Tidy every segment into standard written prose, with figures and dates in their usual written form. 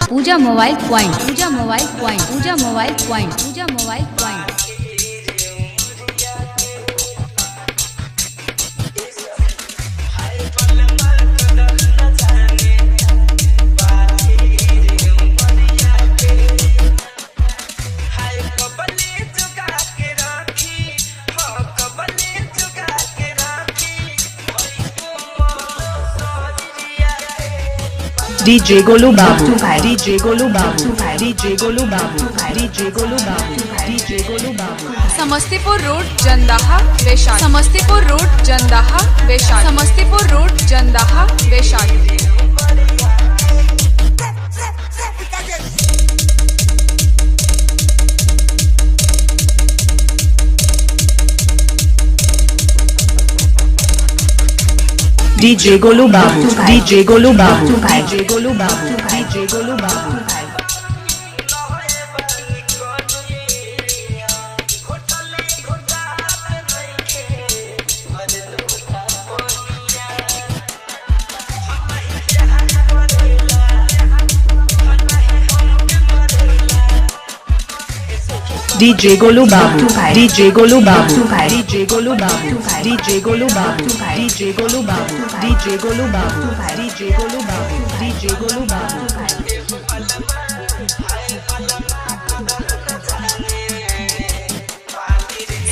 Puja mobile point, Puja mobile point, Puja mobile point, Puja mobile point. DJ Golu Babu, DJ Golu Babu, DJ Golu Babu, DJ Golu Babu, DJ Golu Babu. Samastipur road Jandaha Vaishali, Samastipur road Jandaha Vaishali, Samastipur road Jandaha Vaishali. DJ Golu Babu, DJ Golu Babu, DJ Golu Babu, DJ Golu Babu. DJ Golu Babu, DJ Golu Babu, DJ Golu Babu, DJ Golu Babu, DJ Golu Babu, DJ Golu Babu, DJ Golu Babu, DJ Golu Babu.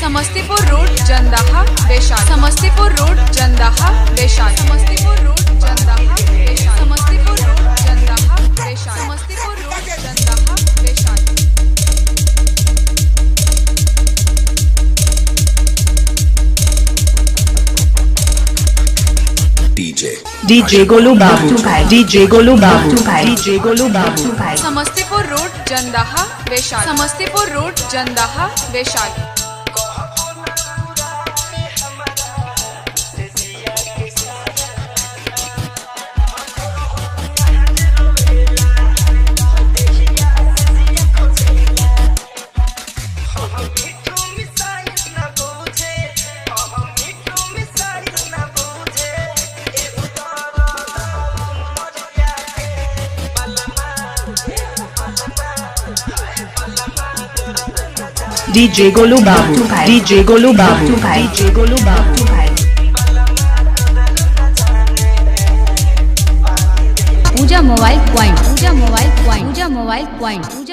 Samastipur road Jandaha Vaishali, Samastipur road Jandaha Vaishali, Samastipur road Jandaha Vaishali, Samastipur road Jandaha Vaishali, Samastipur road Jandaha Vaishali. DJ Golu Babu, DJ Golu Babu, DJ Golu Babu. Samastipur road Jandaha Vaishali, Samastipur road Jandaha Vaishali. DJ Golu Babu, DJ Golu Babu, DJ Golu Babu. Puja mobile point, Puja mobile point, Puja mobile point, Puja